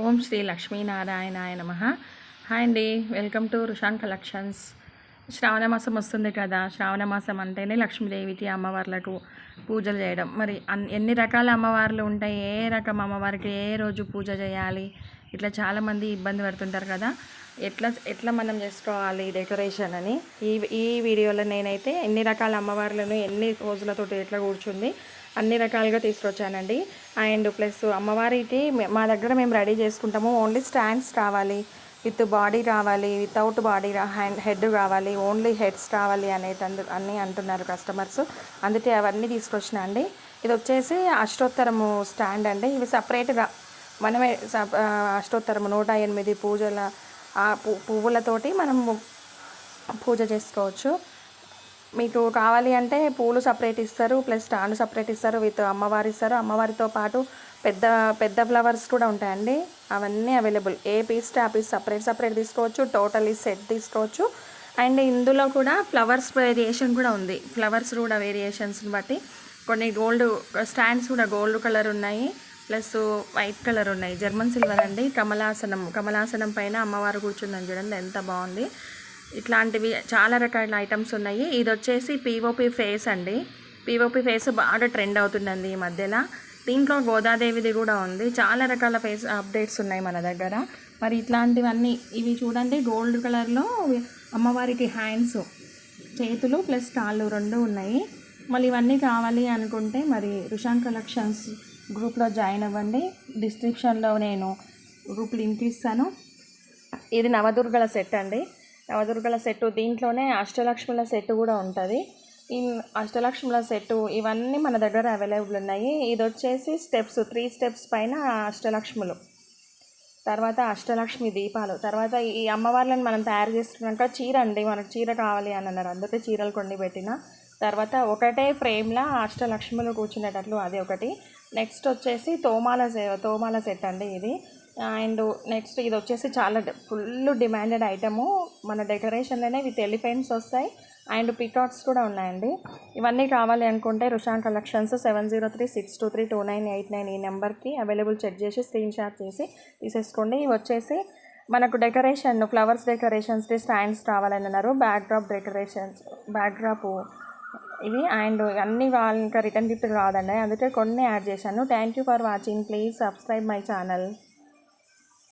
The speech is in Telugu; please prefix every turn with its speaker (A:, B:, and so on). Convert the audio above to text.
A: ఓం శ్రీ లక్ష్మీనారాయణాయ నమః. హాయ్ అండి, వెల్కమ్ టు రుషాన్ కలెక్షన్స్. శ్రావణ మాసం వస్తుంది కదా. శ్రావణ మాసం అంటేనే లక్ష్మీదేవికి అమ్మవార్లకు పూజలు చేయడం. మరి ఎన్ని రకాల అమ్మవార్లు ఉంటాయి, ఏ రకం అమ్మవారికి ఏ రోజు పూజ చేయాలి, ఇట్లా చాలామంది ఇబ్బంది పడుతుంటారు కదా. ఎట్లా మనం చేసుకోవాలి డెకరేషన్ అని ఈ వీడియోలో నేనైతే ఎన్ని రకాల అమ్మవార్లను ఎన్ని రోజులతో ఎట్లా కూర్చుంది అన్ని రకాలుగా తీసుకొచ్చానండి. అండ్ ప్లస్ అమ్మవారికి మా దగ్గర మేము రెడీ చేసుకుంటాము. ఓన్లీ స్టాండ్స్ రావాలి, విత్ బాడీ రావాలి, వితౌట్ బాడీ హెడ్ కావాలి, ఓన్లీ హెడ్స్ రావాలి అన్నీ అంటున్నారు కస్టమర్స్. అందుకే అవన్నీ తీసుకొచ్చిన అండి. ఇది వచ్చేసి అష్టోత్తరము స్టాండ్ అండి. ఇవి సపరేట్గా మనమే అష్టోత్తరము 108 పూజల పువ్వులతోటి మనము పూజ చేసుకోవచ్చు. మీకు కావాలి అంటే పూలు సపరేట్ ఇస్తారు, ప్లస్ స్టాండ్ సపరేట్ ఇస్తారు, విత్ అమ్మవారు ఇస్తారు. అమ్మవారితో పాటు పెద్ద పెద్ద ఫ్లవర్స్ కూడా ఉంటాయండి. అవన్నీ అవైలబుల్. ఏ పీస్ ఆ పీస్ సపరేట్ తీసుకోవచ్చు. టోటలీ సెట్ తీసుకోవచ్చు. అండ్ ఇందులో కూడా ఫ్లవర్స్ వేరియేషన్ కూడా ఉంది. ఫ్లవర్స్ కూడా వేరియేషన్స్ని బట్టి కొన్ని గోల్డ్ స్టాండ్స్ కూడా గోల్డ్ కలర్ ఉన్నాయి, ప్లస్ వైట్ కలర్ ఉన్నాయి. జర్మన్ సిల్వర్ అండి. కమలాసనం పైన అమ్మవారు కూర్చుందని చూడండి ఎంత బాగుంది. ఇట్లాంటివి చాలా రకాల ఐటమ్స్ ఉన్నాయి. ఇది వచ్చేసి పిఓపి ఫేస్ అండి. పిఓపి ఫేస్ బాగా ట్రెండ్ అవుతుందండి ఈ మధ్యలో. దీంట్లో గోదాదేవిది కూడా ఉంది. చాలా రకాల ఫేస్ అప్డేట్స్ ఉన్నాయి మన దగ్గర. మరి ఇట్లాంటివన్నీ ఇవి చూడండి, గోల్డ్ కలర్లో అమ్మవారికి హ్యాండ్స్, చేతులు ప్లస్ కాళ్ళు 2 ఉన్నాయి. మళ్ళీ ఇవన్నీ కావాలి అనుకుంటే మరి రుషాన్ కలెక్షన్స్ గ్రూప్లో జాయిన్ అవ్వండి. డిస్క్రిప్షన్లో నేను గ్రూప్ లింక్ ఇస్తాను. ఇది నవదుర్గల సెట్ అండి. నవదుర్గల సెట్టు, దీంట్లోనే అష్టలక్ష్ముల సెట్ కూడా ఉంటుంది. ఈ అష్టలక్ష్ముల సెట్టు ఇవన్నీ మన దగ్గర అవైలబుల్ ఉన్నాయి. ఇది వచ్చేసి 3 స్టెప్స్ పైన అష్టలక్ష్ములు, తర్వాత అష్టలక్ష్మి దీపాలు, తర్వాత ఈ అమ్మవార్లను మనం తయారు చేసుకున్నాక చీర అండి. మనకు చీర కావాలి అని అన్నారు, అందుకే చీరలు కొన్ని పెట్టిన. తర్వాత ఒకటే ఫ్రేమ్లో అష్టలక్ష్ములు కూర్చునేటట్లు అది ఒకటి. నెక్స్ట్ వచ్చేసి తోమాల సెట్ అండి ఇది. అండ్ నెక్స్ట్ ఇది వచ్చేసి చాలా ఫుల్ డిమాండెడ్ ఐటము. మన డెకరేషన్లోనే విత్ ఎలిఫెంట్స్ వస్తాయి అండ్ పికాక్స్ కూడా ఉన్నాయండి. ఇవన్నీ కావాలి అనుకుంటే రుషాన్ కలెక్షన్స్ 7036232989 ఈ నెంబర్కి అవైలబుల్ చెక్ చేసి స్క్రీన్ షాట్ చేసి తీసేసుకోండి. ఇవి వచ్చేసి మనకు డెకరేషన్ ఫ్లవర్స్ డెకరేషన్స్కి స్టాండ్స్ కావాలని అన్నారు. బ్యాక్డ్రాప్ ఇవి. అండ్ అన్నీ ఇంకా రిటర్న్ గిఫ్ట్ కాదండి, అందుకే కొన్ని యాడ్ చేశాను. Thank you for watching. Please subscribe my channel.